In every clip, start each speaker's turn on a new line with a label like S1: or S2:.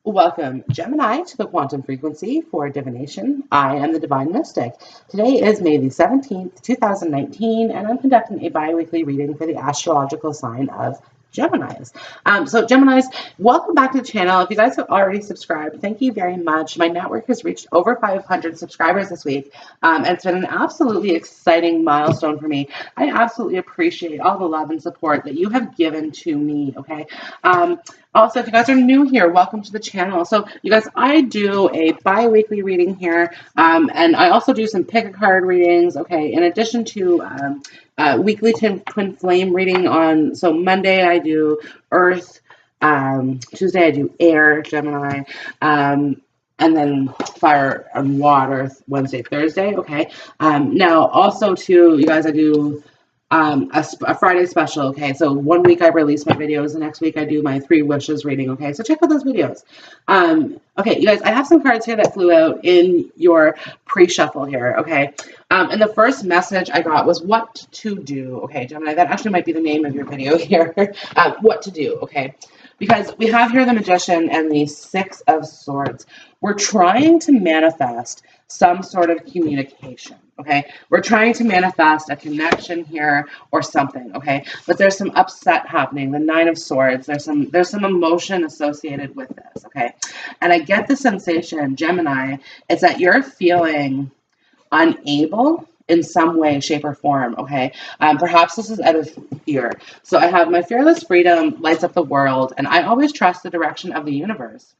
S1: Welcome, Gemini, to the quantum frequency for divination. I am the Divine Mystic. Today is May the 17th, 2019, and I'm conducting a bi-weekly reading for the astrological sign of Geminis. Geminis, welcome back to the channel. If you guys have already subscribed, thank you very much. My network has reached over 500 subscribers this week, and it's been an absolutely exciting milestone for me. I absolutely appreciate all the love and support that you have given to me, okay? Also, if you guys are new here, welcome to the channel. So, you guys, I do a bi-weekly reading here, and I also do some pick-a-card readings, okay, in addition to weekly twin flame reading on, so Monday I do Earth, Tuesday I do Air, Gemini, and then Fire and Water, Wednesday, Thursday, okay. Now, also, too, you guys, I do a Friday special. Okay, so one week I release my videos, the next week I do my 3 wishes reading. Okay, so check out those videos. Okay, you guys, I have some cards here that flew out in your pre-shuffle here. Okay, and the first message I got was what to do. Okay, Gemini, that actually might be the name of your video here. What to do. Okay, because we have here the Magician and the 6 of Swords. We're trying to manifest some sort of communication. Okay, we're trying to manifest a connection here or something, okay? But there's some upset happening. The 9 of Swords, there's some emotion associated with this, okay? And I get the sensation, Gemini, is that you're feeling unable in some way, shape, or form, okay? Perhaps this is out of fear. So I have my fearless freedom lights up the world, and I always trust the direction of the universe.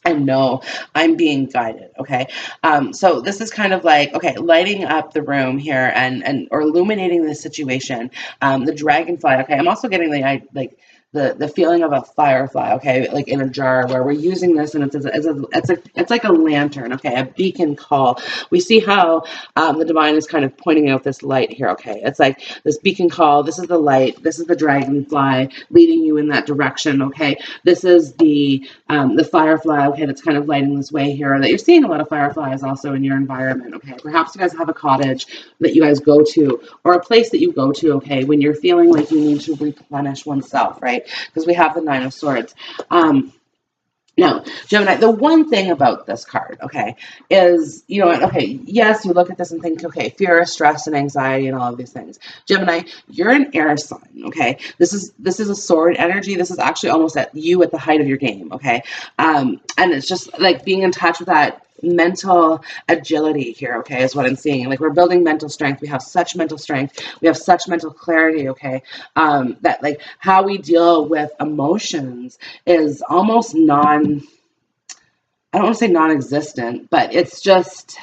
S1: I know I'm being guided, okay? So this is kind of like, okay, lighting up the room here or illuminating the situation. The dragonfly, okay? I'm also getting the feeling of a firefly, okay, like in a jar where we're using this, and it's like a lantern, okay, a beacon call. We see how the divine is kind of pointing out this light here, okay. It's like this beacon call. This is the light. This is the dragonfly leading you in that direction, okay. This is the firefly, okay, that's kind of lighting this way here. That you're seeing a lot of fireflies also in your environment, okay. Perhaps you guys have a cottage that you guys go to, or a place that you go to, okay, when you're feeling like you need to replenish oneself, right? Because we have the 9 of Swords. Now, Gemini, the one thing about this card, okay, is, you know, okay, yes, you look at this and think, okay, fear, stress, and anxiety, and all of these things. Gemini, you're an air sign, okay? This is a sword energy. This is actually almost at the height of your game, okay? And it's just like being in touch with that mental agility here, okay, is what I'm seeing. Like, we're building mental strength. We have such mental strength. We have such mental clarity, okay, that like how we deal with emotions is almost I don't want to say non-existent, but it's just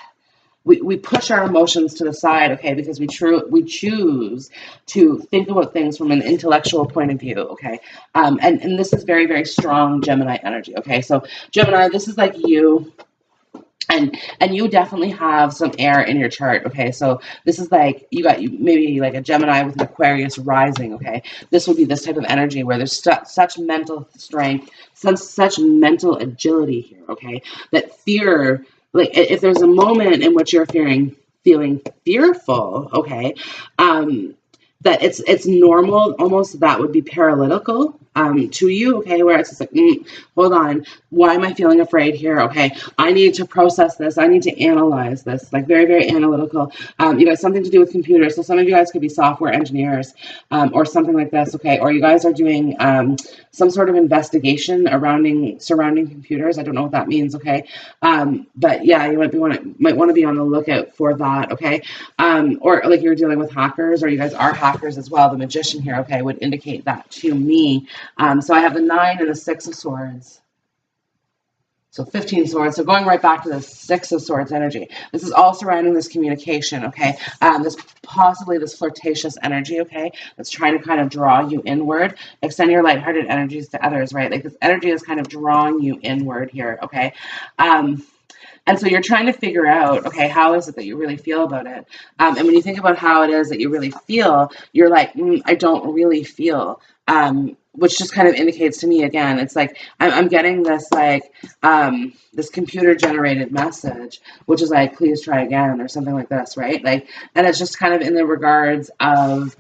S1: we push our emotions to the side, okay, because we choose to think about things from an intellectual point of view, okay, and this is very, very strong Gemini energy, okay. So Gemini, this is like you. And you definitely have some air in your chart, okay? So this is like you maybe like a Gemini with an Aquarius rising, okay? This would be this type of energy where there's such mental strength, such mental agility here, okay? That fear, like if there's a moment in which you're feeling fearful, okay, that it's normal, almost that would be paralytical to you, okay, where it's just like, hold on, why am I feeling afraid here? Okay, I need to process this. I need to analyze this, like very, very analytical. You guys, something to do with computers. So some of you guys could be software engineers or something like this, okay, or you guys are doing some sort of investigation surrounding computers. I don't know what that means, okay, but yeah, you might want to be on the lookout for that, okay, or like you're dealing with hackers, or you guys are hackers as well. The Magician here, okay, would indicate that to me. So I have the 9 and the 6 of Swords. So 15 swords. So going right back to the 6 of Swords energy. This is all surrounding this communication, okay? This flirtatious energy, okay? That's trying to kind of draw you inward. Extend your lighthearted energies to others, right? Like this energy is kind of drawing you inward here, okay? And so you're trying to figure out, okay, how is it that you really feel about it? And when you think about how it is that you really feel, you're like, I don't really feel. Which just kind of indicates to me, again, it's like I'm getting this like this computer generated message, which is like, please try again, or something like this, right? Like, and it's just kind of in the regards of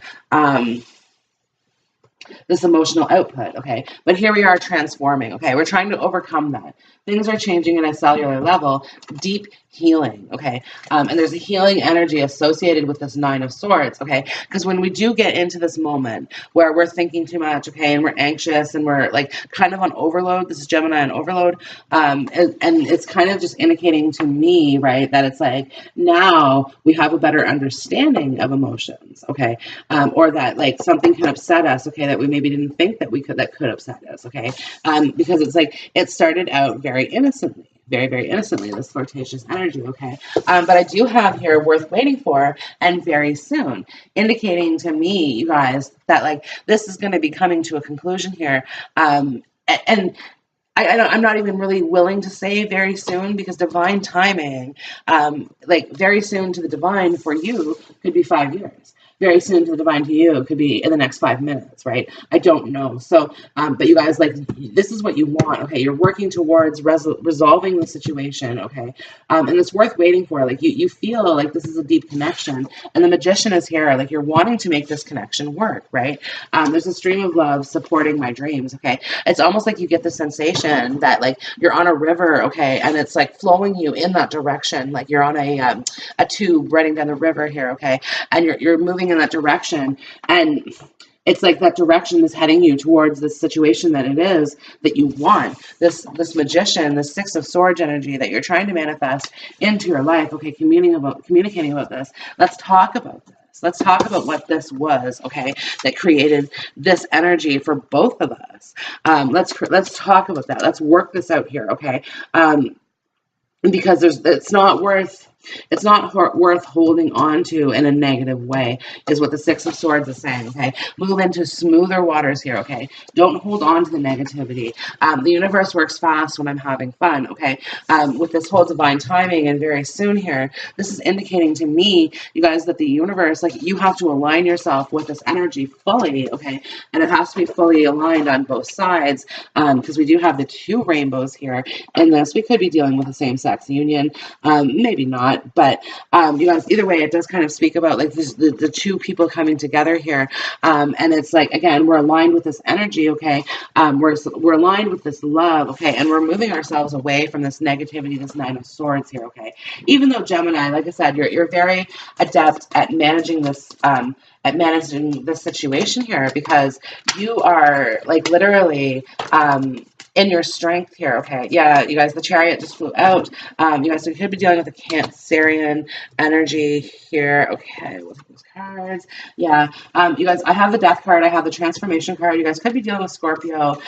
S1: this emotional output, okay? But here we are transforming, okay? We're trying to overcome that. Things are changing at a cellular level, deep healing, okay? And there's a healing energy associated with this Nine of Swords, okay? Because when we do get into this moment where we're thinking too much, okay, and we're anxious and we're like kind of on overload, this is Gemini on overload, and it's kind of just indicating to me, right, that it's like now we have a better understanding of emotions, okay? Or that like something can upset us, okay, that we maybe didn't think that that could upset us, okay? Because it's like it started out very innocently, very, very innocently, this flirtatious energy, okay? But I do have here worth waiting for and very soon, indicating to me, you guys, that like this is going to be coming to a conclusion here. And I'm not even really willing to say very soon, because divine timing, like very soon to the divine for you could be 5 years. Very soon to the divine to you could be in the next 5 minutes, right? I don't know. So, but you guys, like, this is what you want, okay? You're working towards resolving the situation, okay? And it's worth waiting for. Like, you feel like this is a deep connection, and the magician is here. Like, you're wanting to make this connection work, right? There's a stream of love supporting my dreams, okay? It's almost like you get the sensation that like you're on a river, okay, and it's like flowing you in that direction, like you're on a tube running down the river here, okay, and you're moving in that direction, and it's like that direction is heading you towards this situation that it is that you want. This magician, this Six of Swords energy that you're trying to manifest into your life. Okay, communicating about this. Let's talk about this. Let's talk about what this was, okay, that created this energy for both of us. Let's talk about that. Let's work this out here, okay? Because it's not worth holding on to in a negative way, is what the Six of Swords is saying, okay? Move into smoother waters here, okay? Don't hold on to the negativity. The universe works fast when I'm having fun, okay? With this whole divine timing and very soon here, this is indicating to me, you guys, that the universe, like, you have to align yourself with this energy fully, okay? And it has to be fully aligned on both sides, because we do have the two rainbows here in this. We could be dealing with a same-sex union, maybe not. But you guys, either way, it does kind of speak about like the two people coming together here, and it's like, again, we're aligned with this energy, okay? We're aligned with this love, okay? And we're moving ourselves away from this negativity, this Nine of Swords here, okay? Even though Gemini, like I said, you're very adept at managing this. At managing this situation here, because you are like literally in your strength here, okay? Yeah, you guys, the Chariot just flew out. You guys, so you could be dealing with a Cancerian energy here. Okay, with those cards. Yeah, you guys, I have the Death card. I have the Transformation card. You guys could be dealing with Scorpio,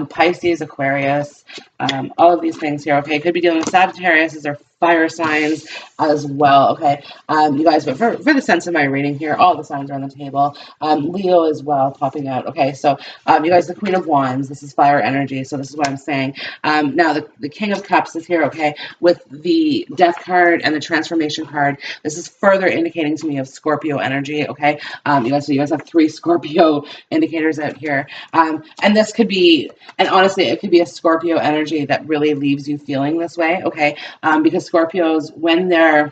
S1: Pisces, Aquarius, all of these things here, okay? Could be dealing with Sagittarius as their fire signs as well, okay? You guys, but for the sense of my reading here, all the signs are on the table. Leo as well popping out, okay? So you guys, the Queen of Wands, this is fire energy, so this is what I'm saying. Now, the King of Cups is here, okay? With the Death card and the Transformation card, this is further indicating to me of Scorpio energy, okay? You guys have 3 Scorpio indicators out here. And this could be, and honestly, it could be a Scorpio energy that really leaves you feeling this way, okay? Because Scorpios, when they're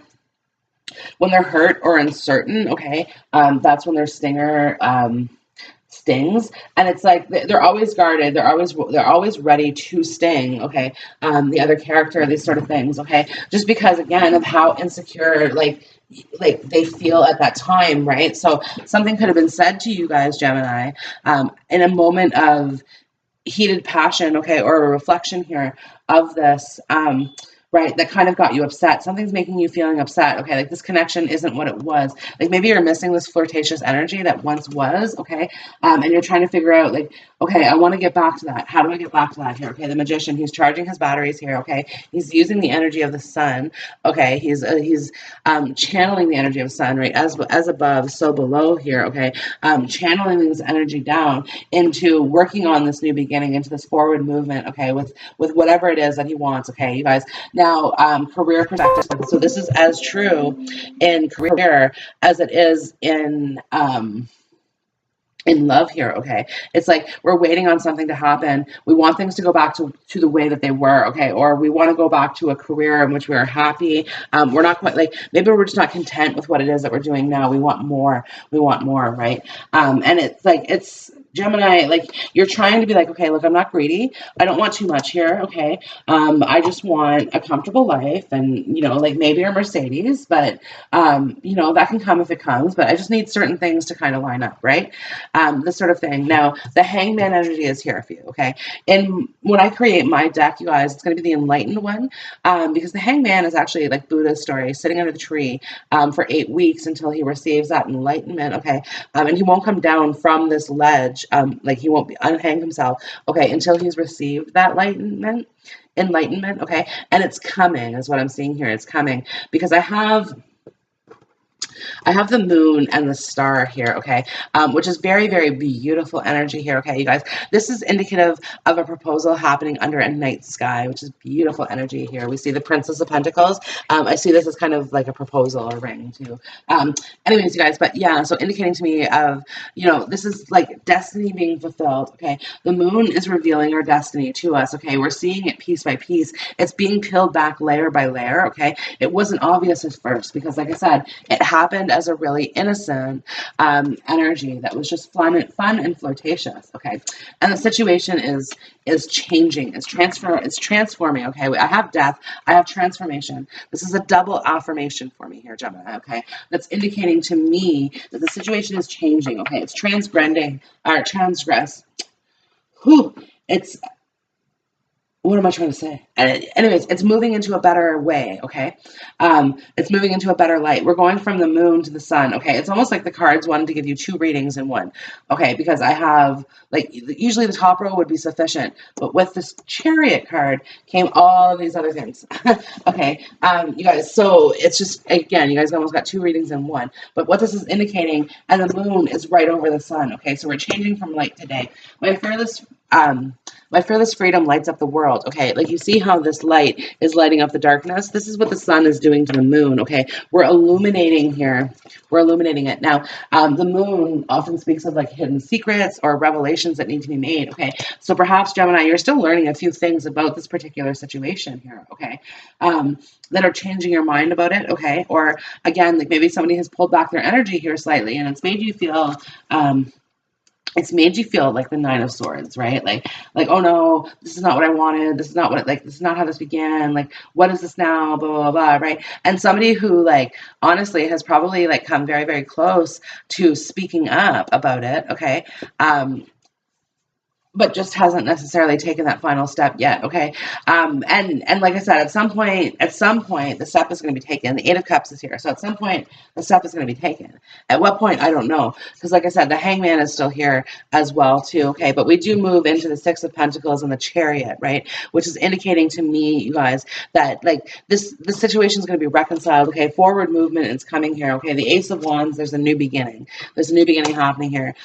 S1: hurt or uncertain, okay, that's when their stinger stings, and it's like they're always guarded, they're always ready to sting, okay, the other character, these sort of things, okay, just because, again, of how insecure like they feel at that time, right? So something could have been said to you guys, Gemini, in a moment of heated passion, okay, or a reflection here of this, right, that kind of got you upset. Something's making you feeling upset, okay? Like this connection isn't what it was. Like maybe you're missing this flirtatious energy that once was, okay? And you're trying to figure out like, okay, I want to get back to that. How do I get back to that here? Okay, the Magician, he's charging his batteries here, okay? He's using the energy of the sun, okay? He's channeling the energy of the sun, right? As above, so below here, okay? Channeling this energy down into working on this new beginning, into this forward movement, okay? With whatever it is that he wants, okay, you guys. Now, career perspective. So this is as true in career as it is in love here, okay? It's like we're waiting on something to happen. We want things to go back to the way that they were, okay? Or we want to go back to a career in which we are happy. We're not quite like, maybe we're just not content with what it is that we're doing now. We want more. We want more, right? And it's like, it's Gemini, like, you're trying to be like, okay, look, I'm not greedy. I don't want too much here. Okay. I just want a comfortable life and, you know, like maybe a Mercedes, but, you know, that can come if it comes, but I just need certain things to kind of line up, right? This sort of thing. Now, the hangman energy is here for you. Okay. And when I create my deck, you guys, it's going to be the enlightened one, because the hangman is actually like Buddha's story, sitting under the tree, for 8 weeks until he receives that enlightenment. Okay. And he won't come down from this ledge, like he won't unhang himself, okay, until he's received that enlightenment, okay, and it's coming, is what I'm seeing here. It's coming because I have the moon and the star here, okay, which is very, very beautiful energy here, okay, you guys. This is indicative of a proposal happening under a night sky, which is beautiful energy here. We see the Princess of Pentacles. I see this as kind of like a proposal or ring too. Anyways, you guys, but yeah, so indicating to me of, you know, this is like destiny being fulfilled, okay. The moon is revealing our destiny to us, okay. We're seeing it piece by piece. It's being peeled back layer by layer, okay. It wasn't obvious at first because, like I said, it happened as a really innocent energy that was just fun and flirtatious, okay. And the situation is changing. It's transforming, okay. I have death. I have transformation. This is a double affirmation for me here, Gemini, okay. That's indicating to me that the situation is changing, okay. It's transgress. Whew. It's, what am I trying to say? Anyways, it's moving into a better way, okay? It's moving into a better light. We're going from the moon to the sun, okay? It's almost like the cards wanted to give you 2 readings in one, okay? Because I have, like, usually the top row would be sufficient, but with this Chariot card came all of these other things, okay? You guys, so it's just, again, you guys almost got 2 readings in one, but what this is indicating, and the moon is right over the sun, okay? So we're changing from light to day. My fearless freedom lights up the world, okay? Like, you see how this light is lighting up the darkness? This is what the sun is doing to the moon, okay? We're illuminating here. We're illuminating it. Now, the moon often speaks of, like, hidden secrets or revelations that need to be made, okay? So perhaps, Gemini, you're still learning a few things about this particular situation here, okay? That are changing your mind about it, okay? Or, again, like, maybe somebody has pulled back their energy here slightly, and it's made you feel... like the 9 of Swords, right? Like, oh no, this is not what I wanted. This is not what, like, this is not how this began. Like, what is this now? Blah, blah, blah, right? And somebody who, like, honestly has probably, like, come very, very close to speaking up about it, okay? But just hasn't necessarily taken that final step yet, okay? And like I said, at some point, the step is going to be taken. The 8 of Cups is here, so at some point, the step is going to be taken. At what point, I don't know, because like I said, the Hangman is still here as well, too, okay? But we do move into the 6 of Pentacles and the Chariot, right? Which is indicating to me, you guys, that, like, the situation is going to be reconciled, okay? Forward movement is coming here, okay? The Ace of Wands, there's a new beginning. There's a new beginning happening here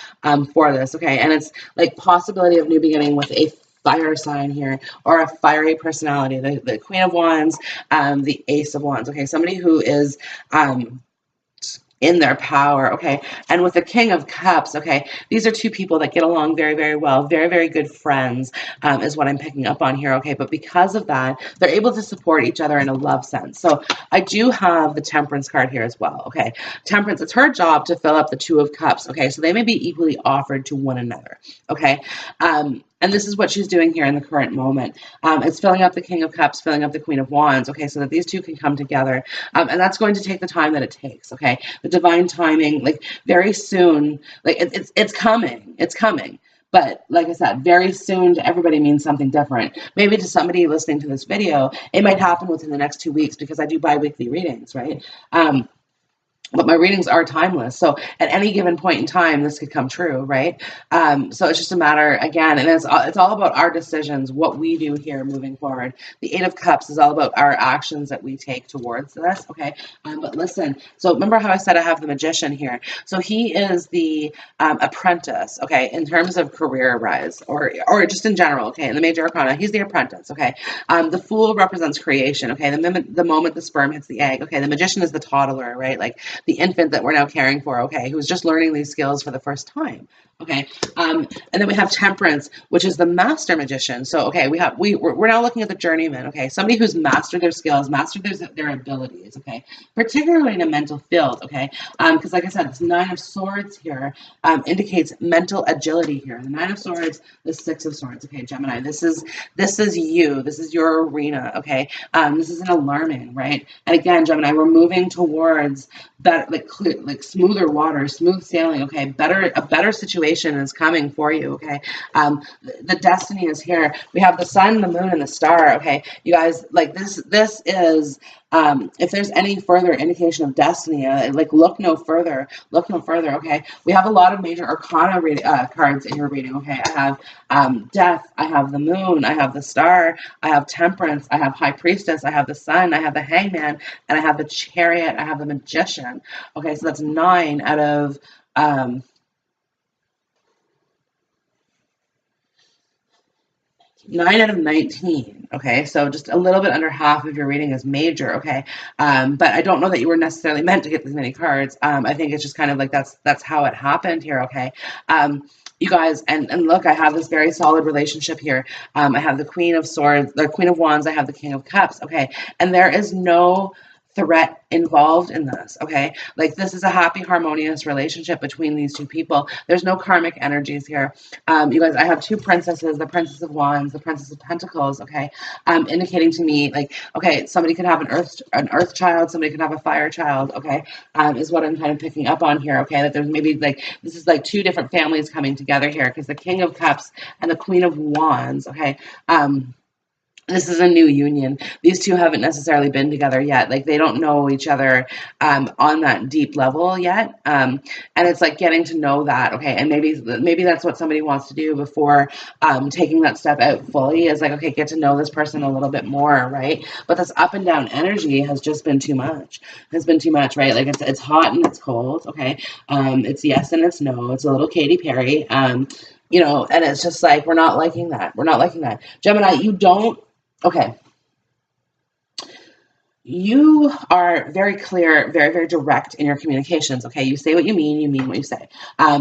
S1: for this, okay? And it's, like, possibility of new beginning with a fire sign here, or a fiery personality, the Queen of Wands, the Ace of Wands, okay? Somebody who is in their power, okay? And with the King of Cups, okay, these are 2 people that get along very, very well, very, very good friends, is what I'm picking up on here, okay? But because of that, they're able to support each other in a love sense. So I do have the Temperance card here as well, okay? Temperance, it's her job to fill up the 2 of Cups, okay? So they may be equally offered to one another, okay? And this is what she's doing here in the current moment. It's filling up the King of Cups, filling up the Queen of Wands, okay, so that these 2 can come together. And that's going to take the time that it takes, okay? The divine timing, like, very soon, like, it's coming. It's coming. But like I said, very soon to everybody means something different. Maybe to somebody listening to this video, it might happen within the next 2 weeks because I do bi-weekly readings, right? But my readings are timeless. So at any given point in time, this could come true, right? So it's just a matter, again, and it's all about our decisions, what we do here moving forward. The 8 of Cups is all about our actions that we take towards this, okay? But listen, so remember how I said I have the Magician here. So he is the apprentice, okay, in terms of career rise, or just in general, okay? In the Major Arcana, he's the apprentice, okay? The Fool represents creation, okay? The moment the sperm hits the egg, okay? The Magician is the toddler, right? Like, the infant that we're now caring for, okay, who's just learning these skills for the first time, Okay. And then we have Temperance, which is the master magician. So, okay, we're now looking at the journeyman. Okay. Somebody who's mastered their skills, mastered their abilities. Okay. Particularly in a mental field. Okay. Because like I said, this Nine of Swords here indicates mental agility here. The Nine of Swords, the Six of Swords. Okay, Gemini, this is you. This is your arena. Okay. This is an alarming, right? And again, Gemini, we're moving towards better, like smoother water, smooth sailing. Okay. A better situation is coming for you. Okay. The destiny is here. We have the sun, the moon, and the star. Okay. You guys, like this is, if there's any further indication of destiny, like look no further, okay? We have a lot of major arcana cards in your reading, okay? I have death, I have the moon, I have the star, I have temperance, I have high priestess, I have the sun, I have the hangman, and I have the chariot, I have the magician. Okay, so that's 9 out of 9 out of 19. Okay, so just a little bit under half of your reading is major. Okay, but I don't know that you were necessarily meant to get this many cards. I think it's just kind of like that's how it happened here. Okay, you guys, and look, I have this very solid relationship here. I have the Queen of Swords, the Queen of Wands. I have the King of Cups. Okay, and there is no threat involved in this. Okay, like this is a happy, harmonious relationship between these two people. There's no karmic energies here. You guys, I have two princesses, the Princess of Wands, the Princess of Pentacles. Okay, indicating to me like, okay, somebody could have an earth child, somebody could have a fire child. Okay, is what I'm kind of picking up on here. Okay, that there's maybe like this is like two different families coming together here, because the King of Cups and the Queen of Wands. Okay, this is a new union. These two haven't necessarily been together yet. Like they don't know each other on that deep level yet. And it's like getting to know that. Okay, and maybe that's what somebody wants to do before taking that step out fully. Is like, okay, get to know this person a little bit more, right? But this up and down energy has just been too much. Has been too much, right? Like it's hot and it's cold. Okay, it's yes and it's no. It's a little Katy Perry. You know, and it's just like we're not liking that. We're not liking that. Gemini, you don't. Okay. You are very clear, very, very direct in your communications. Okay. You say what you mean what you say.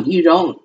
S1: You don't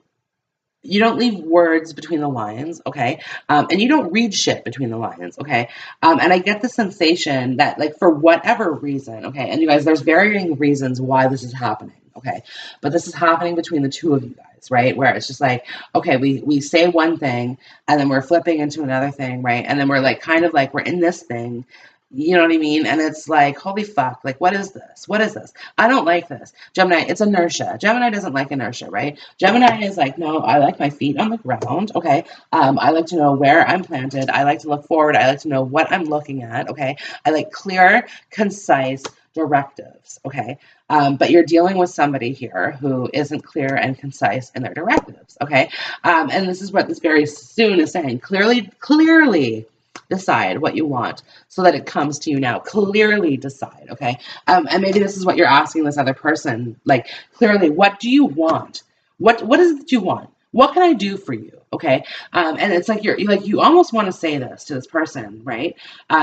S1: leave words between the lines. Okay. And you don't read shit between the lines. Okay. And I get the sensation that like for whatever reason, okay. And you guys, there's varying reasons why this is happening. Okay. But this is happening between the two of you guys, right? Where it's just like, okay, we say one thing and then we're flipping into another thing, right? And then we're like, kind of like, we're in this thing, you know what I mean? And it's like, holy fuck, like, what is this? What is this? I don't like this. Gemini, it's inertia. Gemini doesn't like inertia, right? Gemini is like, no, I like my feet on the ground, okay? I like to know where I'm planted. I like to look forward. I like to know what I'm looking at, okay? I like clear, concise directives, okay? But you're dealing with somebody here who isn't clear and concise in their directives, okay? And this is what this very soon is saying. Clearly decide what you want so that it comes to you now. Clearly decide, okay? And maybe this is what you're asking this other person, like, clearly, what do you want? What is it that you want? What can I do for you? Okay. And it's like you almost want to say this to this person, right?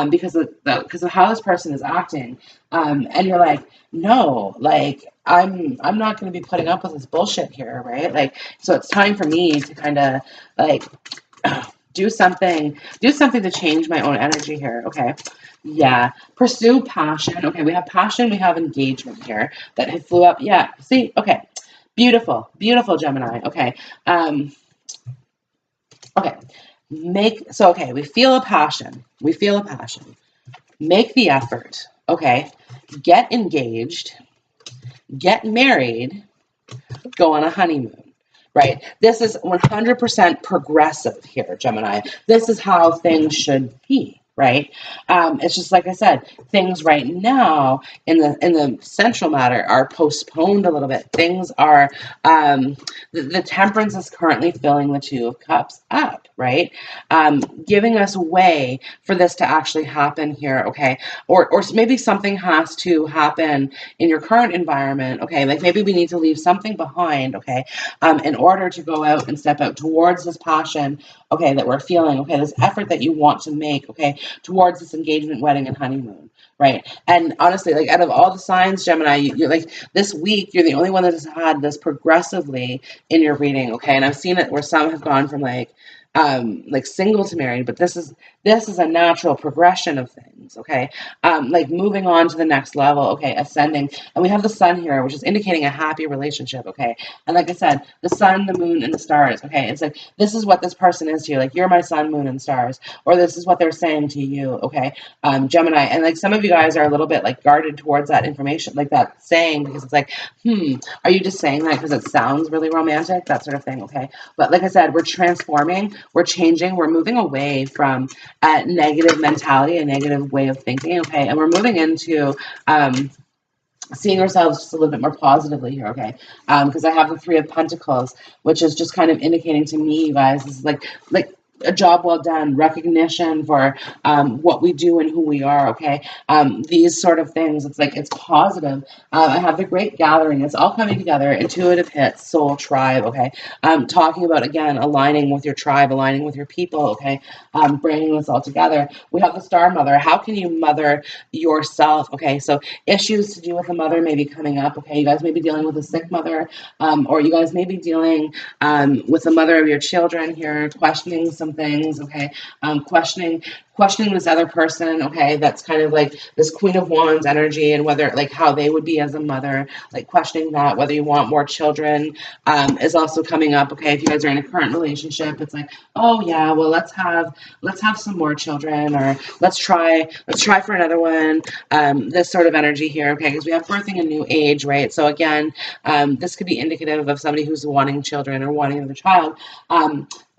S1: Because of how this person is acting. And you're like, no, like I'm not going to be putting up with this bullshit here, right? Like, so it's time for me to kind of like do something to change my own energy here. Okay. Yeah. Pursue passion. Okay. We have passion. We have engagement here that flew up. Yeah. See? Okay. Beautiful. Beautiful, Gemini. Okay. Okay. Okay. We feel a passion. Make the effort. Okay. Get engaged. Get married. Go on a honeymoon. Right? This is 100% progressive here, Gemini. This is how things should be, right? It's just like I said, things right now in the central matter are postponed a little bit. Things are the temperance is currently filling the Two of Cups up, right? Giving us way for this to actually happen here, okay? Or maybe something has to happen in your current environment, okay? Like maybe we need to leave something behind, okay? In order to go out and step out towards this passion, okay, that we're feeling, okay, this effort that you want to make, okay? towards this engagement, wedding, and honeymoon, right? And honestly, like out of all the signs, Gemini, you're like this week, you're the only one that has had this progressively in your reading, okay? And I've seen it where some have gone from like single to married, but this is a natural progression of things, okay? Like moving on to the next level, okay, ascending. And we have the sun here, which is indicating a happy relationship, okay? And like I said, the sun, the moon, and the stars, okay? It's like, this is what this person is to you. Like, you're my sun, moon, and stars. Or this is what they're saying to you, okay? Gemini. And like some of you guys are a little bit like guarded towards that information, like that saying, because it's like, are you just saying that because it sounds really romantic? That sort of thing, okay? But like I said, we're transforming, we're changing, we're moving away from a negative mentality, a negative way of thinking, okay? And we're moving into seeing ourselves just a little bit more positively here, okay? Because I have the Three of Pentacles, which is just kind of indicating to me, you guys, is like a job well done, recognition for what we do and who we are, okay? These sort of things, it's like, it's positive. I have the Great Gathering. It's all coming together. Intuitive hits, soul, tribe, okay? Talking about, again, aligning with your tribe, aligning with your people, okay? Bringing this all together. We have the Star Mother. How can you mother yourself, okay? So issues to do with a mother may be coming up, okay? You guys may be dealing with a sick mother, or you guys may be dealing with the mother of your children here, questioning some things, okay? Questioning this other person, okay? That's kind of like this Queen of Wands energy, and whether, like, how they would be as a mother, like questioning that, whether you want more children, is also coming up, okay? If you guys are in a current relationship, it's like, oh yeah, well, let's have some more children, or let's try for another one. This sort of energy here, okay? Because we have birthing a new age, right? So again, this could be indicative of somebody who's wanting children or wanting another child.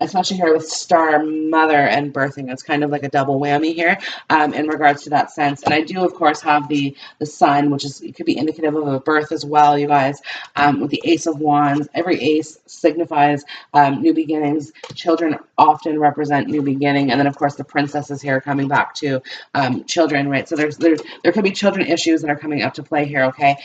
S1: Especially here with Star Mother and birthing. It's kind of like a double whammy here in regards to that sense. And I do, of course, have the Sun, which is, it could be indicative of a birth as well, you guys, with the Ace of Wands. Every ace signifies new beginnings. Children often represent new beginning. And then, of course, the Princess is here coming back to children, right? So there could be children issues that are coming up to play here, okay?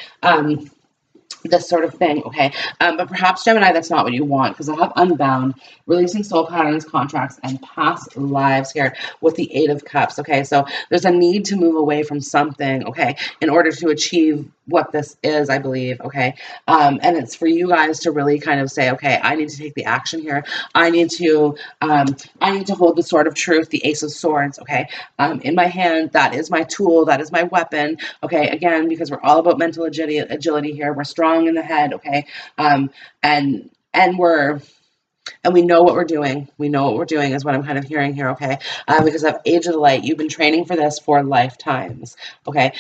S1: This sort of thing, okay? But perhaps, Gemini, that's not what you want, because I have Unbound, releasing soul patterns, contracts, and past lives here with the Eight of Cups, okay? So there's a need to move away from something, okay, in order to achieve what this is, I believe, okay? And it's for you guys to really kind of say, okay, I need to take the action here. I need to hold the Sword of Truth, the Ace of Swords, okay? In my hand, that is my tool, that is my weapon, okay? Again, because we're all about mental agility here. We're strong in the head, okay? And we know what we're doing. We know what we're doing is what I'm kind of hearing here, okay? Because of Age of the Light, you've been training for this for lifetimes, okay?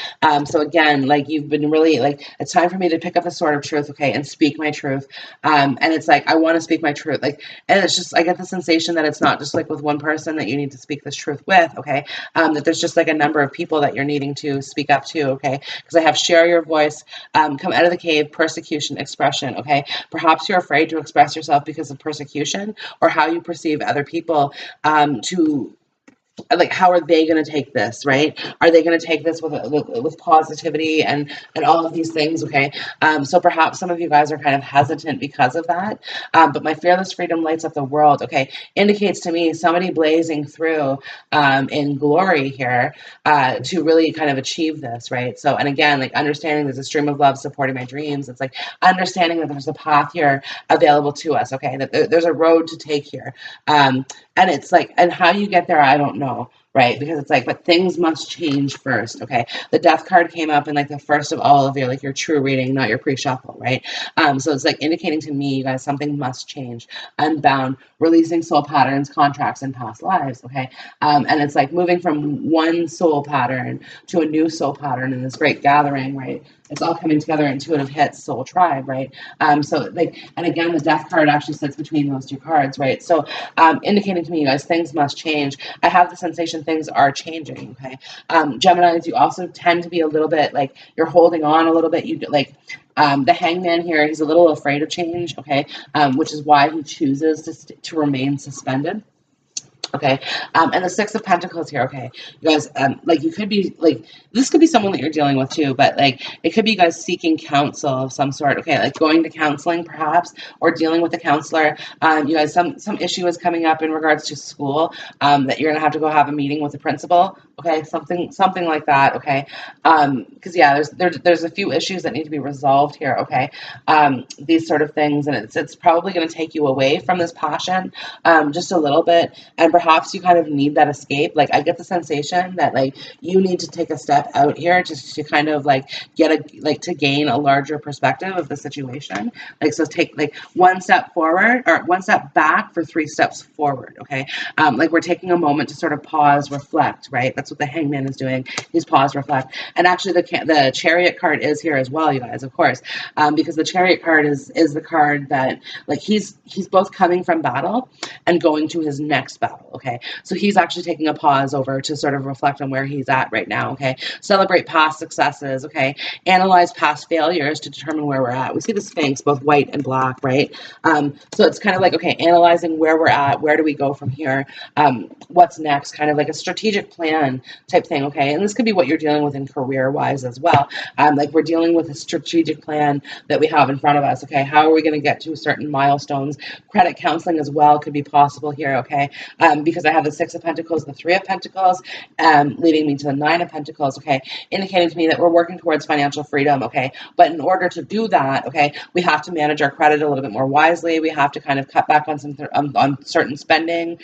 S1: So again, like, you've been really, like, it's time for me to pick up the Sword of Truth, okay, and speak my truth. And it's like, I want to speak my truth, like, and it's just, I get the sensation that it's not just like with one person that you need to speak this truth with, okay? That there's just like a number of people that you're needing to speak up to, okay? Because I have share your voice, come out of the cave, persecution, expression, okay? Perhaps you're afraid to express yourself because of persecution, or how you perceive other people, to, like, how are they going to take this, right? Are they going to take this with positivity and all of these things, okay? So perhaps some of you guys are kind of hesitant because of that, but my fearless freedom lights up the world, okay, indicates to me somebody blazing through in glory here to really kind of achieve this, right? So, and again, like, understanding there's a stream of love supporting my dreams. It's like understanding that there's a path here available to us, okay, that there's a road to take here. And it's like, and how you get there, I don't know, right? Because it's like, but things must change first, okay? The Death card came up in like the first of all of your true reading, not your pre-shuffle, right? So it's like indicating to me, you guys, something must change. Unbound, releasing soul patterns, contracts, and past lives, okay? And it's like moving from one soul pattern to a new soul pattern in this great gathering, right? It's all coming together, intuitive hits, soul tribe, right? So like, and again, the Death card actually sits between those two cards, right? So indicating to me, you guys, things must change. I have the sensation things are changing, okay? Geminis, you also tend to be a little bit like, you're holding on a little bit. You like, the Hangman here, he's a little afraid of change, okay? Which is why he chooses to remain suspended. Okay, and the Six of Pentacles here. Okay, you guys, like you could be like this could be someone that you're dealing with too, but like it could be you guys seeking counsel of some sort. Okay, like going to counseling perhaps, or dealing with a counselor. You guys, some issue is coming up in regards to school, that you're gonna have to go have a meeting with the principal. Okay, something like that. Okay, because yeah, there's a few issues that need to be resolved here. Okay, these sort of things, and it's probably going to take you away from this passion, just a little bit, and perhaps you kind of need that escape. Like I get the sensation that like you need to take a step out here just to kind of like get to gain a larger perspective of the situation. Like so take like one step forward or one step back for three steps forward. Okay. Like we're taking a moment to sort of pause, reflect, right? That's what the Hangman is doing. He's pause, reflect. And actually the Chariot card is here as well, you guys, of course. Because the Chariot card is the card that like he's both coming from battle and going to his next battle. Okay, so he's actually taking a pause over to sort of reflect on where he's at right now. Okay, celebrate past successes. Okay, analyze past failures to determine where we're at. We see the Sphinx, both white and black, right? So it's kind of like, okay, analyzing where we're at, where do we go from here, what's next, kind of like a strategic plan type thing. Okay, and this could be what you're dealing with in career wise as well. Like we're dealing with a strategic plan that we have in front of us. Okay, how are we going to get to certain milestones? Credit counseling as well could be possible here. Okay, because I have the Six of Pentacles, the Three of Pentacles, leading me to the Nine of Pentacles. Okay, indicating to me that we're working towards financial freedom. Okay, but in order to do that, okay, we have to manage our credit a little bit more wisely. We have to kind of cut back on some on certain spending,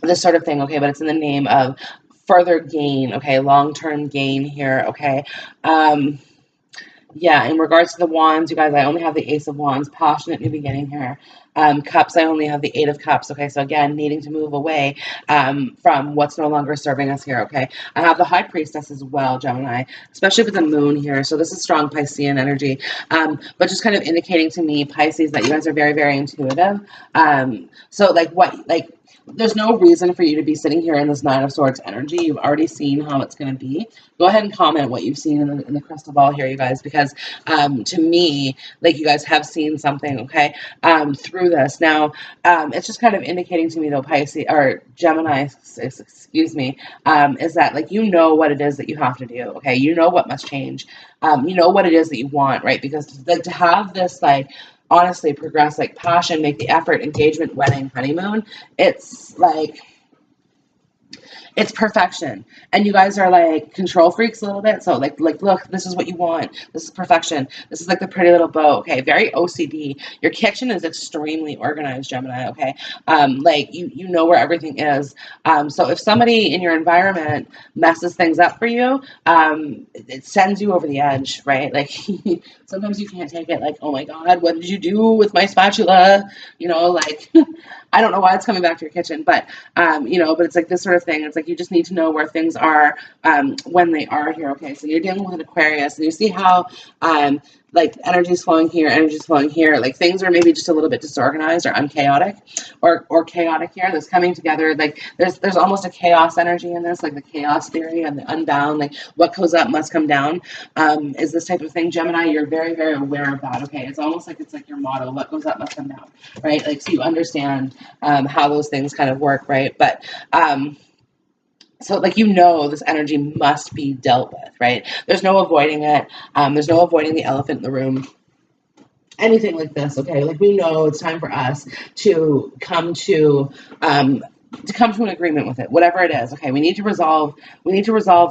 S1: this sort of thing. Okay, but it's in the name of further gain. Okay, long-term gain here. Okay. Yeah, in regards to the wands, you guys, I only have the Ace of Wands, passionate new beginning here. Cups, I only have the Eight of Cups. Okay, so again, needing to move away from what's no longer serving us here. Okay, I have the High Priestess as well, Gemini, especially with the moon here. So this is strong Piscean energy, but just kind of indicating to me, Pisces, that you guys are very, very intuitive. So like there's no reason for you to be sitting here in this Nine of Swords energy. You've already seen how it's going to be. Go ahead and comment what you've seen in the crystal ball here, you guys, because to me, like you guys have seen something, okay, through this. Now, it's just kind of indicating to me, though, Pisces or Gemini, excuse me, is that like you know what it is that you have to do, okay? You know what must change. You know what it is that you want, right? Because like to have this like honestly progress, like passion, make the effort, engagement, wedding, honeymoon, it's like it's perfection. And you guys are like control freaks a little bit. So like look, this is what you want. This is perfection. This is like the pretty little bow. Okay, very OCD. Your kitchen is extremely organized, Gemini. Okay, like you know where everything is. So if somebody in your environment messes things up for you, it sends you over the edge, right? Like sometimes you can't take it. Like, oh my God, what did you do with my spatula? You know, like I don't know why it's coming back to your kitchen, but but it's like this sort of thing. It's like you just need to know where things are when they are here. Okay, so you're dealing with an Aquarius, and you see how like energy's flowing here, energy's flowing here. Like things are maybe just a little bit disorganized or unchaotic, or chaotic here. That's coming together. Like there's almost a chaos energy in this, like the chaos theory and the unbound. Like what goes up must come down. Is this type of thing, Gemini? You're very, very aware of that. Okay, it's almost like it's like your motto: what goes up must come down, right? Like so you understand how those things kind of work, right? But so like this energy must be dealt with, right? There's no avoiding it. There's no avoiding the elephant in the room. Anything like this, okay? Like we know it's time for us to come to an agreement with it, whatever it is. Okay, we need to resolve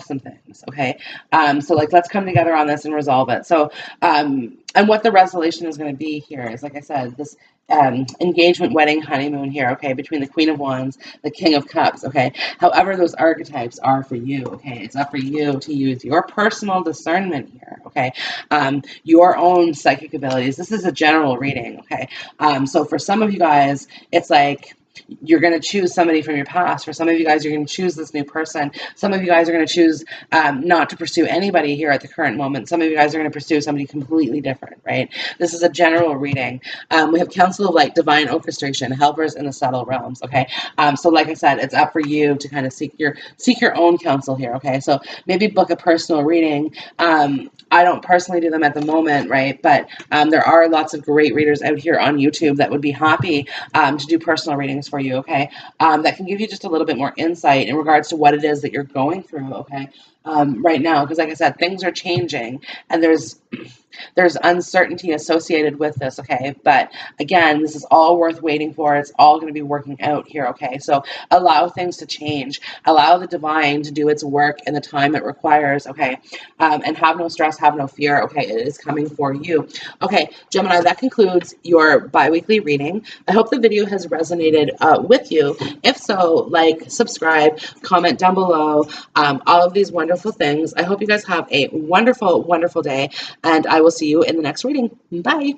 S1: some things. Okay, so like let's come together on this and resolve it. So and what the resolution is going to be here is, like I said, this engagement, wedding, honeymoon here, okay, between the Queen of Wands, the King of Cups, okay. However those archetypes are for you, okay, it's up for you to use your personal discernment here, okay, your own psychic abilities. This is a general reading, okay. So for some of you guys, it's like you're going to choose somebody from your past. For some of you guys, you're going to choose this new person. Some of you guys are going to choose not to pursue anybody here at the current moment. Some of you guys are going to pursue somebody completely different, right? This is a general reading. We have Council of Light, Divine Orchestration, Helpers in the Subtle Realms, okay? So like I said, it's up for you to kind of seek your own counsel here, okay? So maybe book a personal reading. I don't personally do them at the moment, right? But there are lots of great readers out here on YouTube that would be happy to do personal readings readings for you, okay, that can give you just a little bit more insight in regards to what it is that you're going through, okay, right now, because like I said, things are changing, and there's uncertainty associated with this, okay? But again, this is all worth waiting for. It's all going to be working out here, okay? So allow things to change. Allow the divine to do its work in the time it requires, okay? And have no stress, have no fear, okay? It is coming for you. Okay, Gemini, that concludes your bi-weekly reading. I hope the video has resonated with you. If so, like, subscribe, comment down below, all of these wonderful things. I hope you guys have a wonderful, wonderful day, and I will see you in the next reading. Bye.